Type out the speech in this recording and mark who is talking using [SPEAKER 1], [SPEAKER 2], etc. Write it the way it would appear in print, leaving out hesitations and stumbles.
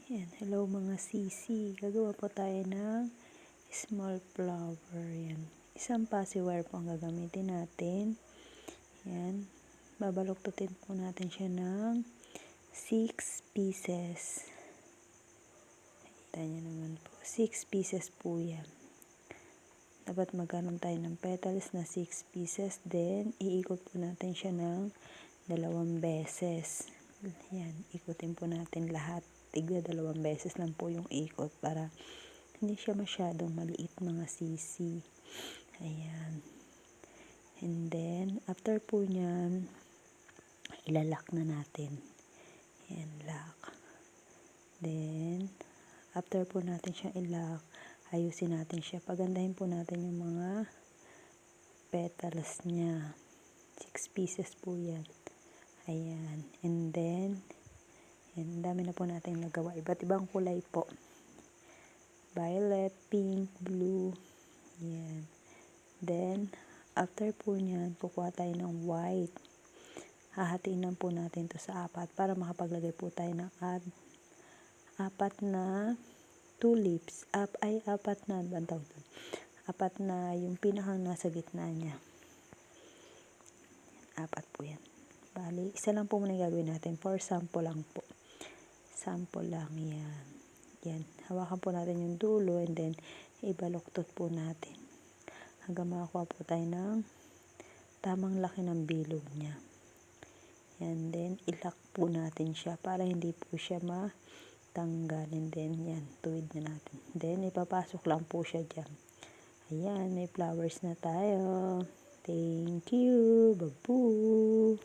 [SPEAKER 1] Yan, hello mga sisi. Gagawa po tayo ng small flower. Yan. Isang pussy wire po ang gagamitin natin. Yan. Babaluktutin po natin siya ng 6 pieces. Kita niyo naman po. 6 pieces po yan. Dapat magkaroon tayo ng petals na 6 pieces. Then, iikot po natin siya ng 2 beses. Yan. Ikutin po natin lahat. Tigla 2 beses lang po yung ikot para hindi siya masyadong maliit mga sisi. Ayan. And then, after po nyan, ilalak na natin. Ayan, lock. Then, after po natin siyang ilock, ayusin natin siya. Pagandahin po natin yung mga petals niya. 6 pieces po yan. Ayan. And then, yan, dami na po natin nagawa. Iba't ibang kulay po. Violet, pink, blue. Yan. Then, after po nyan, kukuha tayo ng white. Hahatiin lang po natin to sa 4 para makapaglagay po tayo ng 4 na tulips. 4 na, bantaw doon. 4 na yung pinakang nasa gitna niya. 4 po yan. Bali, isa lang po muna gagawin natin. For sample lang po. Sample lang yan. Yan. Hawakan po natin yung dulo and then ibaluktot po natin. Hanggang makakuha po tayo ng tamang laki ng bilog niya. And then, ilock po natin siya para hindi po siya matanggal. And then, yan. Tuwid na natin. Then, ipapasok lang po siya dyan. Ayan. May flowers na tayo. Thank you. Babu.